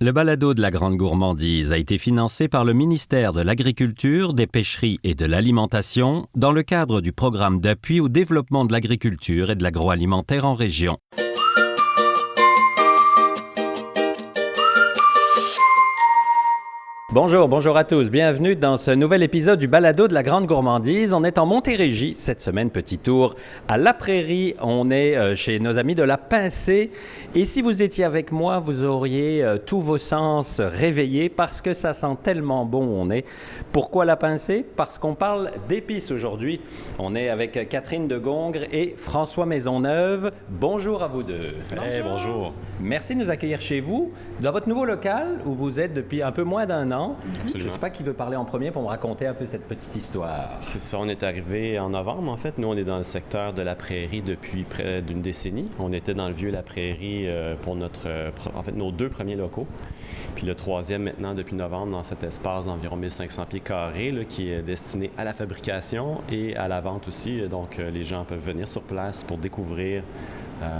Le balado de la Grande Gourmandise a été financé par le ministère de l'Agriculture, des Pêcheries et de l'Alimentation dans le cadre du programme d'appui au développement de l'agriculture et de l'agroalimentaire en région. Bonjour à tous. Bienvenue dans ce nouvel épisode du balado de la Grande Gourmandise. On est en Montérégie cette semaine, petit tour à La Prairie. On est chez nos amis de La Pincée. Et si vous étiez avec moi, vous auriez tous vos sens réveillés parce que ça sent tellement bon où on est. Pourquoi La Pincée? Parce qu'on parle d'épices aujourd'hui. On est avec Catherine de Gongre et François Maisonneuve. Bonjour à vous deux. Bonjour. Hey, bonjour. Merci de nous accueillir chez vous, dans votre nouveau local où vous êtes depuis un peu moins d'un an. Absolument. Je ne sais pas qui veut parler en premier pour me raconter un peu cette petite histoire. C'est ça, on est arrivé en novembre en fait. Nous, on est dans le secteur de La Prairie depuis près d'une décennie. On était dans le vieux La Prairie pour nos deux premiers locaux. Puis le troisième maintenant depuis novembre dans cet espace d'environ 1500 pieds carrés là, qui est destiné à la fabrication et à la vente aussi. Donc les gens peuvent venir sur place pour découvrir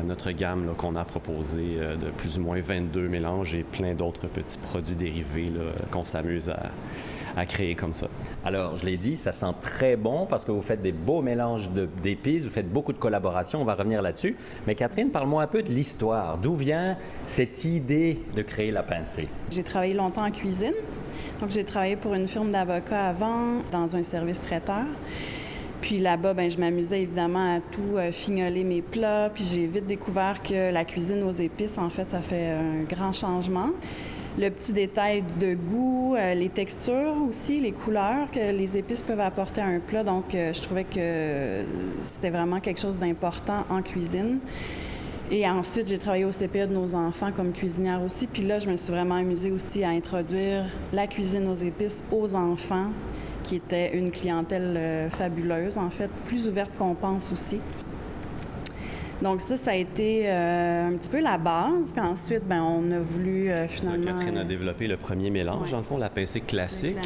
notre gamme là, qu'on a proposée de plus ou moins 22 mélanges et plein d'autres petits produits dérivés là, qu'on s'amuse à créer comme ça. Alors, je l'ai dit, ça sent très bon parce que vous faites des beaux mélanges d'épices, vous faites beaucoup de collaborations, on va revenir là-dessus. Mais Catherine, parle-moi un peu de l'histoire. D'où vient cette idée de créer La Pincée? J'ai travaillé longtemps en cuisine. Donc, j'ai travaillé pour une firme d'avocats avant, dans un service traiteur. Puis là-bas, je m'amusais évidemment à tout fignoler mes plats. Puis j'ai vite découvert que la cuisine aux épices, en fait, ça fait un grand changement. Le petit détail de goût, les textures aussi, les couleurs que les épices peuvent apporter à un plat. Donc, je trouvais que c'était vraiment quelque chose d'important en cuisine. Et ensuite, j'ai travaillé au CPE de nos enfants comme cuisinière aussi. Puis là, je me suis vraiment amusée aussi à introduire la cuisine aux épices aux enfants, qui était une clientèle fabuleuse, en fait, plus ouverte qu'on pense aussi. Donc ça a été un petit peu la base. Puis ensuite, on a voulu finalement... Catherine a développé le premier mélange, dans le fond, la pincée classique.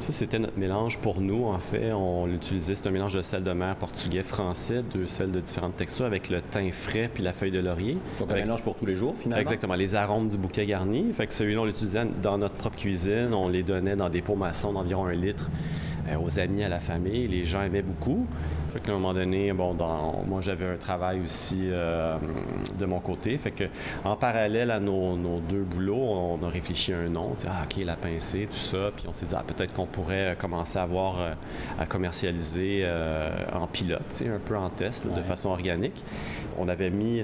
Ça, c'était notre mélange pour nous, en fait. On l'utilisait, c'est un mélange de sel de mer portugais-français, deux sels de différentes textures avec le thym frais puis la feuille de laurier. Donc un mélange pour tous les jours, finalement? Exactement, les arômes du bouquet garni. Fait que celui-là, on l'utilisait dans notre propre cuisine. On les donnait dans des pots maçons d'environ 1 litre aux amis, à la famille. Les gens aimaient beaucoup. Fait qu'à un moment donné, moi j'avais un travail aussi de mon côté. Fait que en parallèle à nos deux boulots, on a réfléchi à un nom. OK, La Pincée, tout ça. Puis on s'est dit, peut-être qu'on pourrait commencer à commercialiser en pilote, un peu en test, là, de façon organique. On avait mis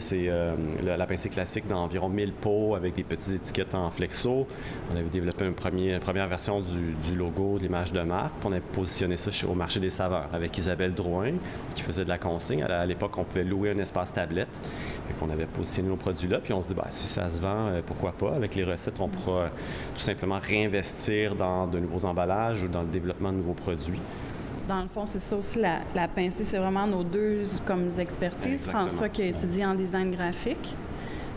La Pincée classique dans environ 1000 pots avec des petites étiquettes en flexo. On avait développé une première version du logo, de l'image de marque. Puis on avait positionné ça au marché des saveurs avec Isabelle Drouin, qui faisait de la consigne. À l'époque, on pouvait louer un espace tablette. Fait qu'on avait positionné nos produits là. Puis on se dit, si ça se vend, pourquoi pas? Avec les recettes, on pourra tout simplement réinvestir dans de nouveaux emballages ou dans le développement de nouveaux produits. Dans le fond, c'est ça aussi, la pincée, c'est vraiment nos deux comme expertises. Exactement. François qui a étudié en design graphique,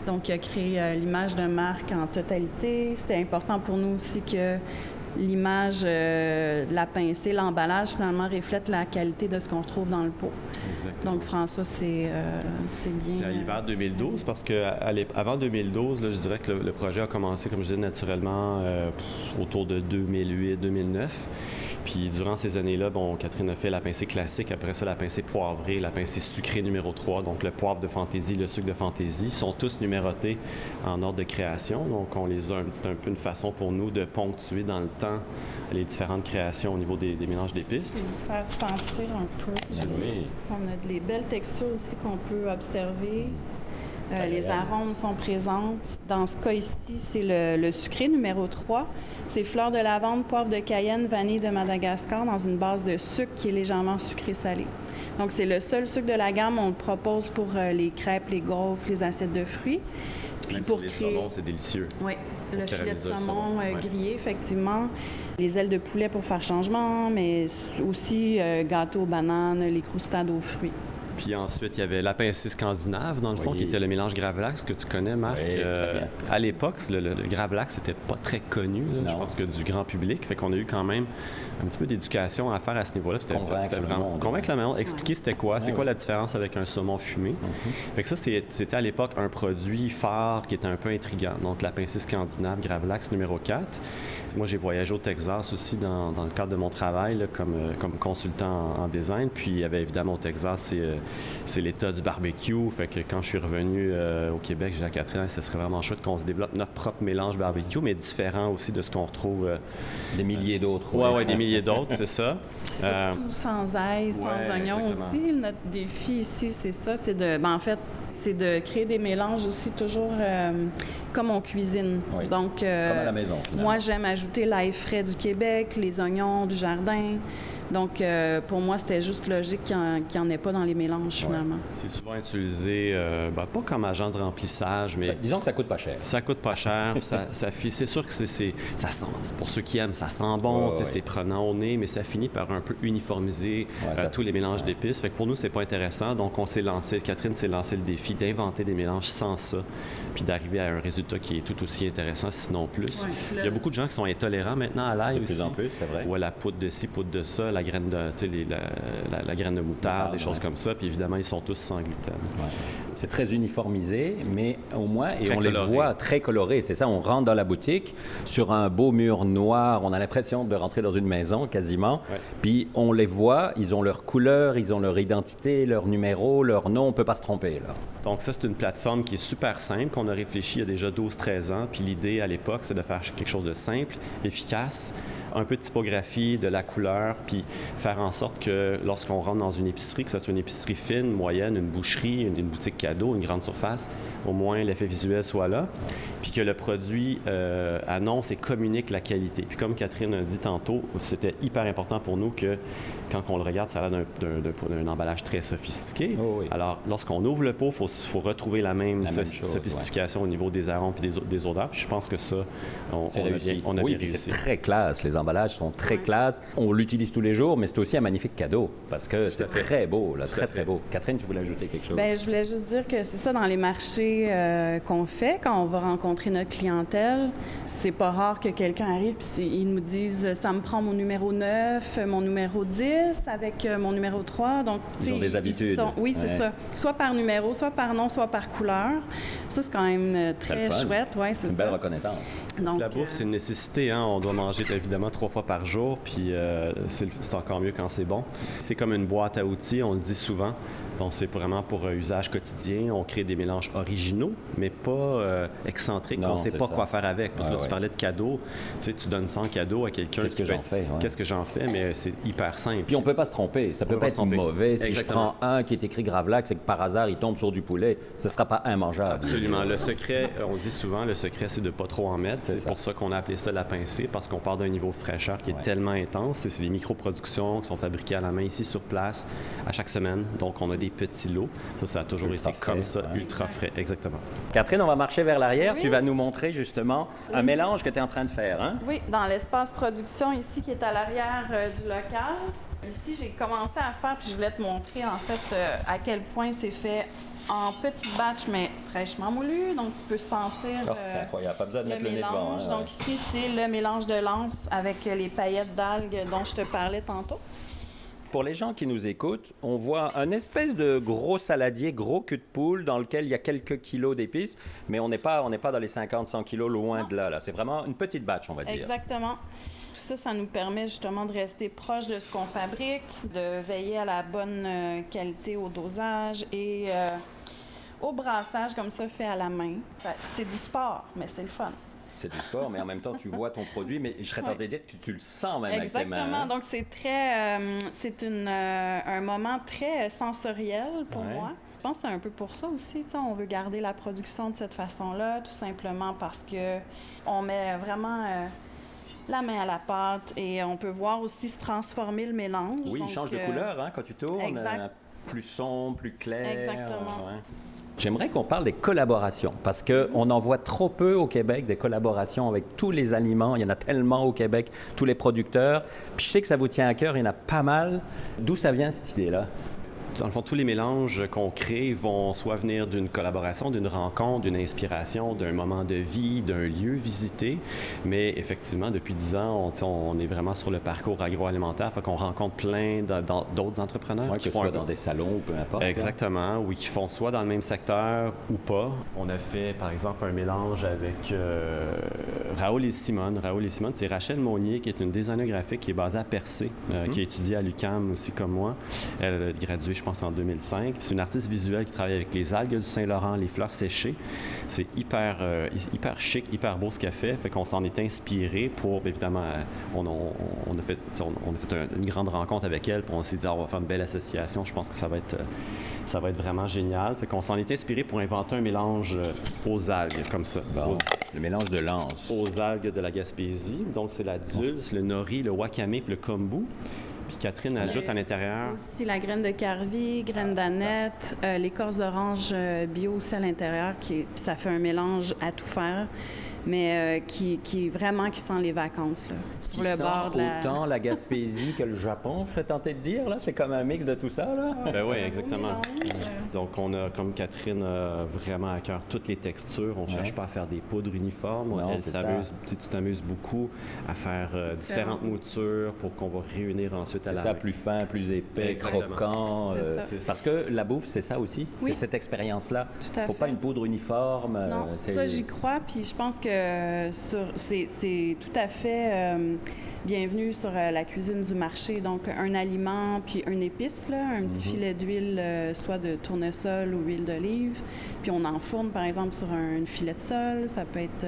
donc il a créé l'image de marque en totalité. C'était important pour nous aussi que l'image de la pincée, l'emballage, finalement, reflète la qualité de ce qu'on retrouve dans le pot. Exactement. Donc, François, c'est bien... C'est à l'hiver 2012, parce qu'avant 2012, là, je dirais que le projet a commencé, comme je disais, naturellement autour de 2008-2009. Puis durant ces années-là, Catherine a fait la pincée classique, après ça la pincée poivrée, la pincée sucrée numéro 3, donc le poivre de fantaisie, le sucre de fantaisie. Ils sont tous numérotés en ordre de création, donc on les a c'est un peu une façon pour nous de ponctuer dans le temps les différentes créations au niveau des mélanges d'épices. Je vais vous faire sentir un peu. Oui. On a des belles textures aussi qu'on peut observer. Les arômes sont présentes. Dans ce cas ici, c'est le sucré numéro 3. C'est fleur de lavande, poivre de Cayenne, vanille de Madagascar dans une base de sucre qui est légèrement sucré-salé. Donc, c'est le seul sucre de la gamme. On le propose pour les crêpes, les gaufres, les assiettes de fruits. Puis même pour les saumons, c'est délicieux. Oui, le filet de saumon grillé, effectivement. Les ailes de poulet pour faire changement, mais aussi gâteaux aux bananes, les croustades aux fruits. Puis ensuite, il y avait la pincée scandinave, dans le fond, qui était le mélange Gravlax que tu connais, Marc. Oui, très bien. À l'époque, le Gravlax n'était pas très connu, là, je pense que du grand public. Fait qu'on a eu quand même un petit peu d'éducation à faire à ce niveau-là. C'était vraiment convaincre le monde, expliquer c'était quoi, c'est quoi la différence avec un saumon fumé. Fait que ça, c'était à l'époque un produit phare qui était un peu intriguant. Donc, la pincée scandinave Gravlax numéro 4. Moi, j'ai voyagé au Texas aussi dans le cadre de mon travail là, comme consultant en design. Puis, il y avait évidemment au Texas, c'est l'État du barbecue. Fait que quand je suis revenu au Québec, j'ai dit à Catherine, ce serait vraiment chouette qu'on se développe notre propre mélange barbecue, mais différent aussi de ce qu'on retrouve. Des milliers d'autres. Oui, des milliers d'autres, c'est ça. Surtout sans ail, sans oignon aussi. Notre défi ici, c'est ça, c'est de créer des mélanges aussi toujours comme on cuisine. Oui. Donc, comme à la maison, finalement. moi, j'aime ajouter l'ail frais du Québec, les oignons du jardin. Donc, pour moi, c'était juste logique qu'il n'y en ait pas dans les mélanges, finalement. C'est souvent utilisé, pas comme agent de remplissage, mais... Disons que ça coûte pas cher. Ça coûte pas cher. C'est sûr que ça sent, pour ceux qui aiment, ça sent bon, c'est prenant au nez, mais ça finit par un peu uniformiser tous les mélanges d'épices. Fait que pour nous, c'est pas intéressant. Donc, Catherine s'est lancé le défi d'inventer des mélanges sans ça, puis d'arriver à un résultat qui est tout aussi intéressant, sinon plus. Ouais, il y a beaucoup de gens qui sont intolérants maintenant à l'ail aussi. De plus en plus, c'est vrai. Ou à la poudre de ci, poudre de ça, la graine de, la graine de moutarde, des choses comme ça. Puis évidemment, ils sont tous sans gluten. Ouais. C'est très uniformisé, mais au moins, et très on coloré. les voit très colorés. C'est ça, on rentre dans la boutique, sur un beau mur noir, on a l'impression de rentrer dans une maison quasiment. Ouais. Puis on les voit, ils ont leur couleur, ils ont leur identité, leur numéro, leur nom, on ne peut pas se tromper là. Donc ça, c'est une plateforme qui est super simple, qu'on a réfléchi il y a déjà 12-13 ans. Puis l'idée à l'époque, c'est de faire quelque chose de simple, efficace, un peu de typographie, de la couleur, puis faire en sorte que lorsqu'on rentre dans une épicerie, que ce soit une épicerie fine, moyenne, une boucherie, une boutique cadeau, une grande surface, au moins l'effet visuel soit là, puis que le produit annonce et communique la qualité. Puis comme Catherine a dit tantôt, c'était hyper important pour nous que quand on le regarde, ça a l'air d'un emballage très sophistiqué. Oh oui. Alors, lorsqu'on ouvre le pot, il faut retrouver la même sophistication au niveau des arômes et des odeurs. Puis je pense que ça, on a bien réussi. C'est très classe. Les emballages sont très classe. On l'utilise tous les jours, mais c'est aussi un magnifique cadeau parce que c'est très beau, là, très, très beau. Catherine, tu voulais ajouter quelque chose? Bien, je voulais juste dire que c'est ça, dans les marchés qu'on fait, quand on va rencontrer notre clientèle, c'est pas rare que quelqu'un arrive et ils nous disent « ça me prend mon numéro 9, mon numéro 10, avec mon numéro 3. » Donc, ils ont des habitudes. Oui, c'est ça. Soit par numéro, soit par nom, soit par couleur. Ça, c'est quand même très chouette. Ouais, c'est une belle reconnaissance. Donc, la bouffe, c'est une nécessité. Hein? On doit manger évidemment 3 fois par jour, puis c'est encore mieux quand c'est bon. C'est comme une boîte à outils, on le dit souvent. Donc, c'est vraiment pour usage quotidien. On crée des mélanges originaux, mais pas excentriques. On ne sait pas quoi faire avec. Parce que tu parlais de cadeaux. Tu sais, tu donnes 100 cadeaux à quelqu'un. Qu'est-ce que j'en fais? Qu'est-ce que j'en fais? Mais c'est hyper simple. Puis on ne peut pas se tromper. Ça ne peut pas être mauvais. Si je prends un qui est écrit Gravlax et que par hasard, il tombe sur du poulet, ce ne sera pas immangeable. Absolument. Le secret, on dit souvent, le secret, c'est de ne pas trop en mettre. C'est pour ça qu'on a appelé ça la pincée, parce qu'on part d'un niveau de fraîcheur qui est tellement intense. C'est des micro-productions qui sont fabriquées à la main ici sur place à chaque semaine. Donc, on a des petits lots. Ça a toujours été comme ça, ultra frais, exactement. Catherine, on va marcher vers l'arrière. Oui. Tu vas nous montrer justement un mélange que tu es en train de faire. Hein? Oui, dans l'espace production ici qui est à l'arrière du local. Ici, j'ai commencé à faire, puis je voulais te montrer en fait à quel point c'est fait en petites batches, mais fraîchement moulu. Donc, tu peux sentir c'est incroyable. Pas besoin de mettre le nez devant. Hein, donc, ici, c'est le mélange de lance avec les paillettes d'algues dont je te parlais tantôt. Pour les gens qui nous écoutent, on voit un espèce de gros saladier, gros cul de poule dans lequel il y a quelques kilos d'épices, mais on n'est pas dans les 50-100 kilos, loin de là. C'est vraiment une petite batch, on va dire. Exactement. Ça nous permet justement de rester proche de ce qu'on fabrique, de veiller à la bonne qualité au dosage et au brassage comme ça fait à la main. C'est du sport, mais c'est le fun. C'est du sport, mais en même temps, tu vois ton produit, mais je serais tenté de dire que tu le sens même avec tes mains. Exactement. Donc, c'est un moment très sensoriel pour moi. Je pense que c'est un peu pour ça aussi. On veut garder la production de cette façon-là, tout simplement parce qu'on met vraiment la main à la pâte et on peut voir aussi se transformer le mélange. Oui, il change de couleur quand tu tournes. Exact. Plus sombre, plus clair. Exactement. J'aimerais qu'on parle des collaborations, parce qu'on en voit trop peu au Québec, des collaborations avec tous les aliments. Il y en a tellement au Québec, tous les producteurs. Puis je sais que ça vous tient à cœur, il y en a pas mal. D'où ça vient, cette idée-là? dans le fond, tous les mélanges qu'on crée vont soit venir d'une collaboration, d'une rencontre, d'une inspiration, d'un moment de vie, d'un lieu visité. Mais effectivement, depuis 10 ans, on est vraiment sur le parcours agroalimentaire. Fait qu'on rencontre plein d'autres entrepreneurs. Ouais, qui que ce font soit dans des salons ou peu importe. Exactement, oui, qui font soit dans le même secteur ou pas. On a fait, par exemple, un mélange avec Raoul et Simone. Raoul et Simone, c'est Rachel Monnier, qui est une designer graphique qui est basée à Percé, qui a étudié à l'UQAM aussi comme moi. Elle a gradué, je pense, en 2005. C'est une artiste visuelle qui travaille avec les algues du Saint-Laurent, les fleurs séchées. C'est hyper chic, hyper beau ce qu'elle fait. Fait qu'on s'en est inspiré pour, évidemment, on a fait une grande rencontre avec elle, puis on s'est dit, on va faire une belle association. Je pense que ça va être vraiment génial. Fait qu'on s'en est inspiré pour inventer un mélange aux algues, comme ça. Bon, le mélange de l'anse. Aux algues de la Gaspésie. Donc, c'est la dulce, le nori, le wakame et le kombu. Puis Catherine ajoute à l'intérieur... Aussi la graine de carvi, graine d'aneth, l'écorce d'orange bio aussi à l'intérieur. Ça fait un mélange à tout faire, mais qui sent les vacances, là, sur le bord de la... Autant la Gaspésie que le Japon, je serais tenté de dire, là. C'est comme un mix de tout ça, là. Ben oui, exactement. Donc, on a, comme Catherine, vraiment à cœur toutes les textures. On ne cherche pas à faire des poudres uniformes. Non, Elle s'amuse, tu t'amuses beaucoup à faire différentes moutures pour qu'on va réunir ensuite à la... C'est ça, plus fin, plus épais, Exactement. croquant. C'est ça. Parce que la bouffe, c'est ça aussi. Oui. C'est cette expérience-là. Tout à Faut fait. pas une poudre uniforme. Non, ça, j'y crois. Puis je pense que c'est tout à fait bienvenu sur la cuisine du marché. Donc, un aliment, puis une épice, là, un petit filet d'huile, soit de tournesol ou huile d'olive. Puis on enfourne, par exemple, sur un filet de sol. Ça peut être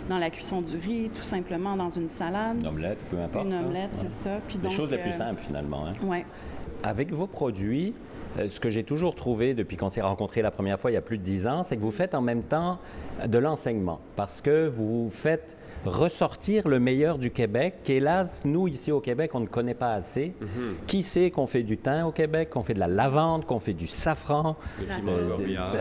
dans la cuisson du riz, tout simplement dans une salade. Une omelette, peu importe. Une hein. omelette, c'est ça. Puis Les donc, choses les plus simples, finalement. Hein. Oui. Avec vos produits, ce que j'ai toujours trouvé depuis qu'on s'est rencontrés la première fois il y a plus de 10 ans, c'est que vous faites en même temps de l'enseignement parce que vous faites ressortir le meilleur du Québec qu'hélas, nous, ici au Québec, on ne connaît pas assez. Qui sait qu'on fait du thym au Québec, qu'on fait de la lavande, qu'on fait du safran? Le piment gourmillard.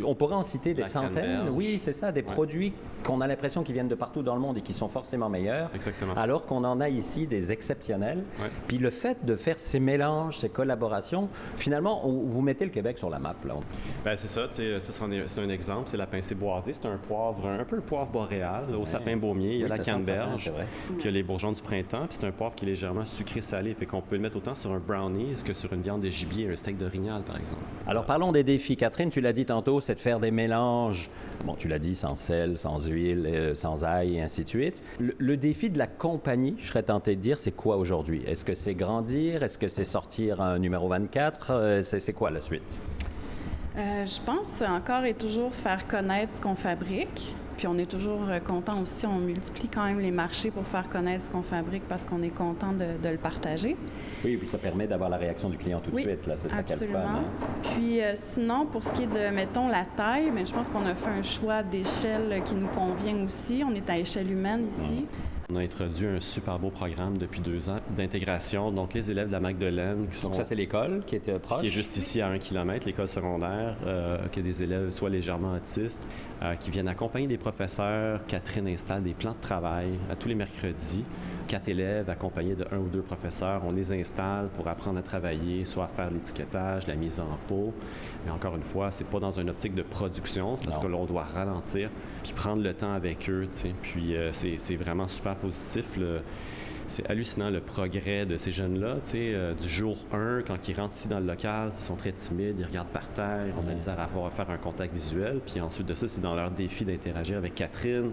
On pourrait en citer des La centaines. canneberge. Oui, c'est ça, des produits qu'on a l'impression qu'ils viennent de partout dans le monde et qui sont forcément meilleurs. Exactement. Alors qu'on en a ici des exceptionnels. Ouais. Puis le fait de faire ces mélanges, ces collaborations, finalement, vous mettez le Québec sur la map. Là. Ben c'est ça, tu sais, c'est un exemple, c'est la pincée boisée, c'est un poivre, un peu le poivre boréal, là, au sapin baumier, il y a Oui, la ça sent canneberge, c'est vrai. puis il y a les bourgeons du printemps, puis c'est un poivre qui est légèrement sucré-salé, fait qu'on peut le mettre autant sur un brownies que sur une viande de gibier, un steak d'orignal, par exemple. Alors parlons des défis. Catherine, tu l'as dit tantôt, c'est de faire des mélanges, bon, tu l'as dit, sans sel, sans huile, sans ail, et ainsi de suite. Le défi de la compagnie, je serais tenté de dire, c'est quoi aujourd'hui? Est-ce que c'est grandir? Est-ce que c'est sortir un numéro 24? C'est quoi la suite? Je pense encore et toujours faire connaître ce qu'on fabrique. Puis on est toujours content aussi, on multiplie quand même les marchés pour faire connaître ce qu'on fabrique parce qu'on est content de le partager. Oui, puis ça permet d'avoir la réaction du client tout de Oui, suite, là, c'est ça qu'elle fait. absolument. Puis sinon, pour ce qui est de, mettons, la taille, bien, je pense qu'on a fait un choix d'échelle qui nous convient aussi. On est à échelle humaine ici. On a introduit un super beau programme depuis 2 ans d'intégration. Donc, les élèves de la Magdeleine qui sont... Donc ça, c'est l'école qui était proche? Qui est juste ici à 1 km, l'école secondaire, qui a des élèves soit légèrement autistes, qui viennent accompagner des professeurs. Catherine installe des plans de travail à tous les mercredis. 4 élèves accompagnés de 1 ou 2 professeurs, on les installe pour apprendre à travailler, soit à faire l'étiquetage, la mise en pot. Mais encore une fois, c'est pas dans une optique de production, c'est parce que l'on doit ralentir puis prendre le temps avec eux, tu sais. Puis c'est vraiment super positif. C'est hallucinant le progrès de ces jeunes-là. Tu sais, du jour 1, quand ils rentrent ici dans le local, ils sont très timides, ils regardent par terre, ils ont de la misère à faire un contact visuel. Puis ensuite de ça, c'est dans leur défi d'interagir avec Catherine.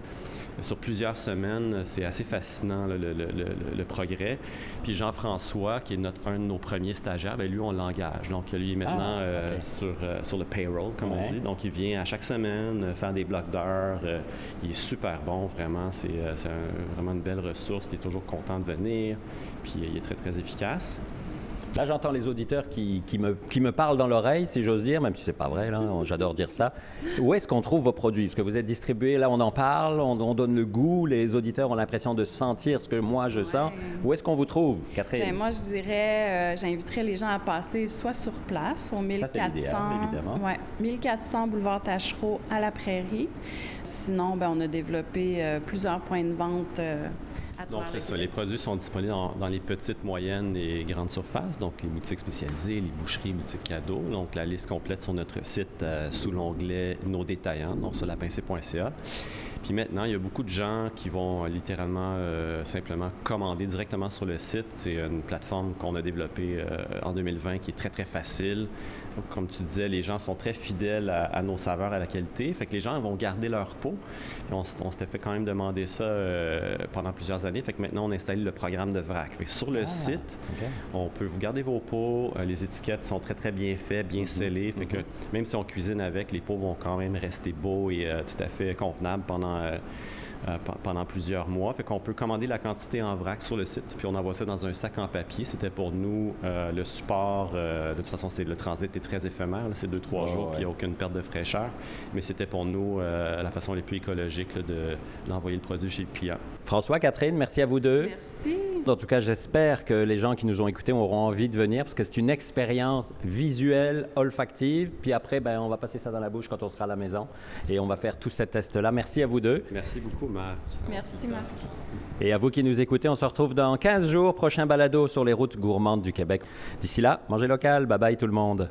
Sur plusieurs semaines, c'est assez fascinant là, le progrès. Puis Jean-François, qui est un de nos premiers stagiaires, bien, lui, on l'engage. Donc, lui est maintenant sur le payroll, comme on dit. Donc, il vient à chaque semaine faire des blocs d'heures. Il est super bon, vraiment. C'est vraiment une belle ressource. Il est toujours content de venir. Puis, il est très, très efficace. Là, j'entends les auditeurs qui me parlent dans l'oreille, si j'ose dire, même si c'est pas vrai, là, j'adore dire ça. Où est-ce qu'on trouve vos produits? Parce que vous êtes distribués, là, on en parle, on donne le goût, les auditeurs ont l'impression de sentir ce que moi, je sens. Où est-ce qu'on vous trouve, Catherine? Bien, moi, je dirais, j'inviterais les gens à passer soit sur place, au 1400, ça, c'est l'idéal, évidemment. 1400 boulevard Tachereau à la Prairie. Sinon, bien, on a développé plusieurs points de vente Donc, c'est ça. Les produits sont disponibles dans les petites, moyennes et grandes surfaces, donc les boutiques spécialisées, les boucheries, boutiques cadeaux. Donc, la liste complète sur notre site sous l'onglet Nos détaillants, donc sur lapincée.ca. Puis maintenant, il y a beaucoup de gens qui vont littéralement simplement commander directement sur le site. C'est une plateforme qu'on a développée en 2020 qui est très, très facile. Donc, comme tu disais, les gens sont très fidèles à nos saveurs, à la qualité. Fait que les gens vont garder leur peau. Et on s'était fait quand même demander ça pendant plusieurs années. Fait que maintenant, on installe le programme de vrac. Fait que sur le site, on peut vous garder vos peaux. Les étiquettes sont très, très bien faites, bien scellées. Fait que même si on cuisine avec, les peaux vont quand même rester beaux et tout à fait convenables pendant plusieurs mois. Fait qu'on peut commander la quantité en vrac sur le site, puis on envoie ça dans un sac en papier. C'était pour nous le support. De toute façon, le transit est très éphémère. Là, c'est 2-3 jours, puis il n'y a aucune perte de fraîcheur. Mais c'était pour nous la façon la plus écologique là, d'envoyer le produit chez le client. François, Catherine, merci à vous deux. Merci. En tout cas, j'espère que les gens qui nous ont écoutés auront envie de venir parce que c'est une expérience visuelle, olfactive. Puis après, on va passer ça dans la bouche quand on sera à la maison et on va faire tout ce test-là. Merci à vous deux. Merci beaucoup, Marc. Merci, Marc. Et à vous qui nous écoutez, on se retrouve dans 15 jours. Prochain balado sur les routes gourmandes du Québec. D'ici là, mangez local. Bye bye tout le monde.